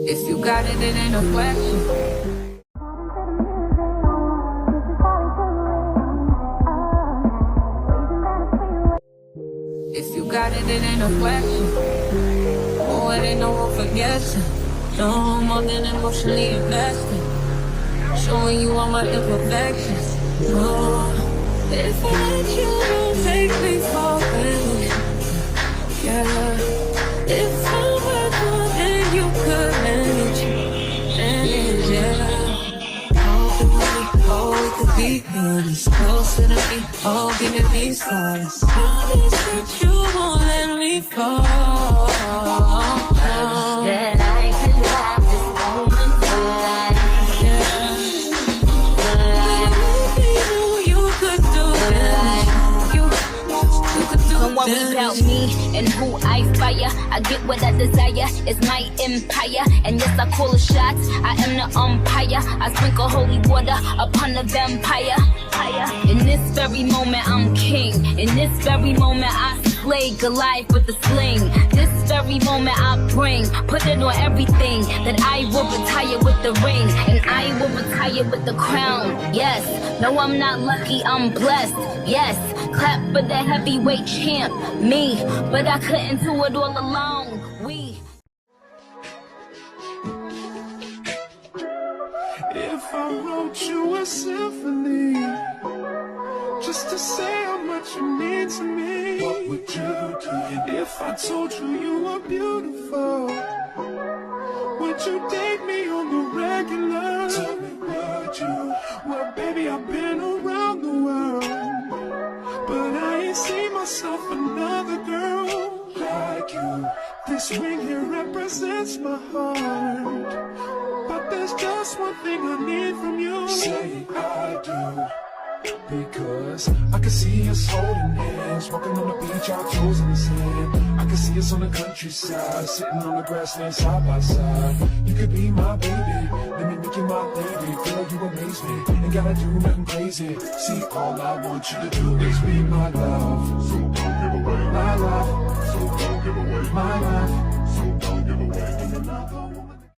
If you got it, it ain't no question. If you got it, it ain't no question. Oh, it ain't no room for guessing. No more than emotionally invested. Showing you all my imperfections. Oh, if I let you, don't take me for granted. Yeah, if I were good, then you could manage, yeah. Oh, we could be honest. Closer to me, oh, giving me stars. Promise that you won't let me fall. That I can have this moment for life. Don't worry about me and who I fire. I get what I desire, it's my empire. And yes, I call the shots, I am the umpire. I sprinkle holy water upon the vampire. In this very moment, I'm king. In this very moment, I slay Goliath with the sling. This very moment, I put it on everything. That I will retire with the ring. And I will retire with the crown. Yes, no, I'm not lucky, I'm blessed. Yes, clap for the heavyweight champ, me. But I couldn't do it all alone. If I wrote you a symphony, just to say how much you mean to me, what would you do? If I told you you were beautiful, would you date me on the regular? Tell me, would you? Well, baby, I've been around the world, but I ain't seen myself another girl like you. This ring here represents my heart, but there's just one thing I need from you. Say I do. Because I can see us holding hands, walking on the beach, our toes in the sand. I can see us on the countryside, sitting on the grassland side by side. You could be my baby, let me make you my lady. Girl, you amaze me, ain't gotta do nothing crazy. See, all I want you to do is be my love. So don't give away my love. So don't give away my love.